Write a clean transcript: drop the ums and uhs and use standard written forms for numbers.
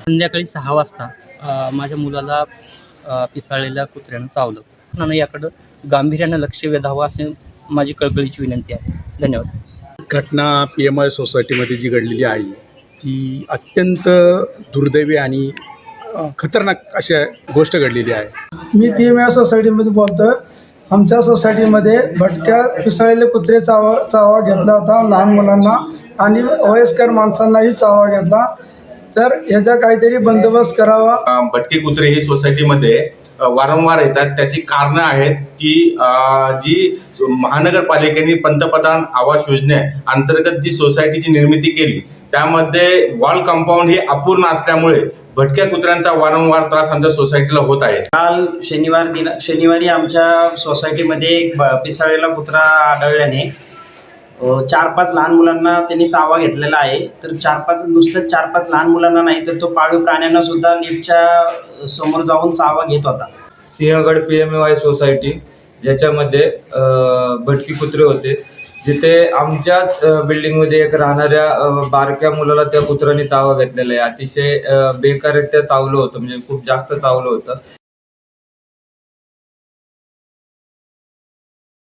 संध्याकाळी 6 वाजता माझ्या मुलाला पिसाळलेल्या कुत्र्यानं चावलं. म्हणून याकडं गांभीर्यानं लक्ष वेधावं असे माझी कळकळीची विनंती आहे. धन्यवाद. घटना PMI सोसायटीमध्ये जी घडलेली आहे ती अत्यंत दुर्दैवी आणि खतरनाक अशा गोष्ट घडलेली आहे. मी PMI सोसायटीमध्ये बोलतो. आमच्या सोसायटीमध्ये भटक्या पिसाळलेले कुत्रे चावा घेतला होता लहान मुलांना आणि वयस्कर माणसांनाही चावा घेतला. तर ह्याचा काहीतरी बंदोबस्त करावा. भटके कुत्रे ही सोसायटीमध्ये वारंवार येतात. त्याची कारणं आहेत की जी महानगरपालिकेने पंतप्रधान आवास योजनेअंतर्गत जी सोसायटीची निर्मिती केली त्यामध्ये वॉल कंपाऊंड हे अपूर्ण असल्यामुळे भटक्या कुत्र्यांचा वारंवार त्रास आमच्या सोसायटीला होत आहे. काल शनिवारी आमच्या सोसायटीमध्ये एक पिसाळलेला कुत्रा आढळल्याने 4-5 लहान मुलांना त्यांनी चावा घेतलेला आहे. तर 4-5 लहान मुलांना नाही तर तो पाळीव प्राण्यांना सुद्धा लिफ्टच्या समोर जाऊन चावा घेत होता. सिंहगड PMY सोसायटी ज्याच्यामध्ये भटकी कुत्रे होते, जिथे आमच्याच बिल्डिंगमध्ये एक राहणाऱ्या बारक्या मुलाला त्या कुत्र्याने चावा घेतलेला आहे. अतिशय बेकाररित्या चावलं होतं, म्हणजे खूप जास्त चावलं होतं.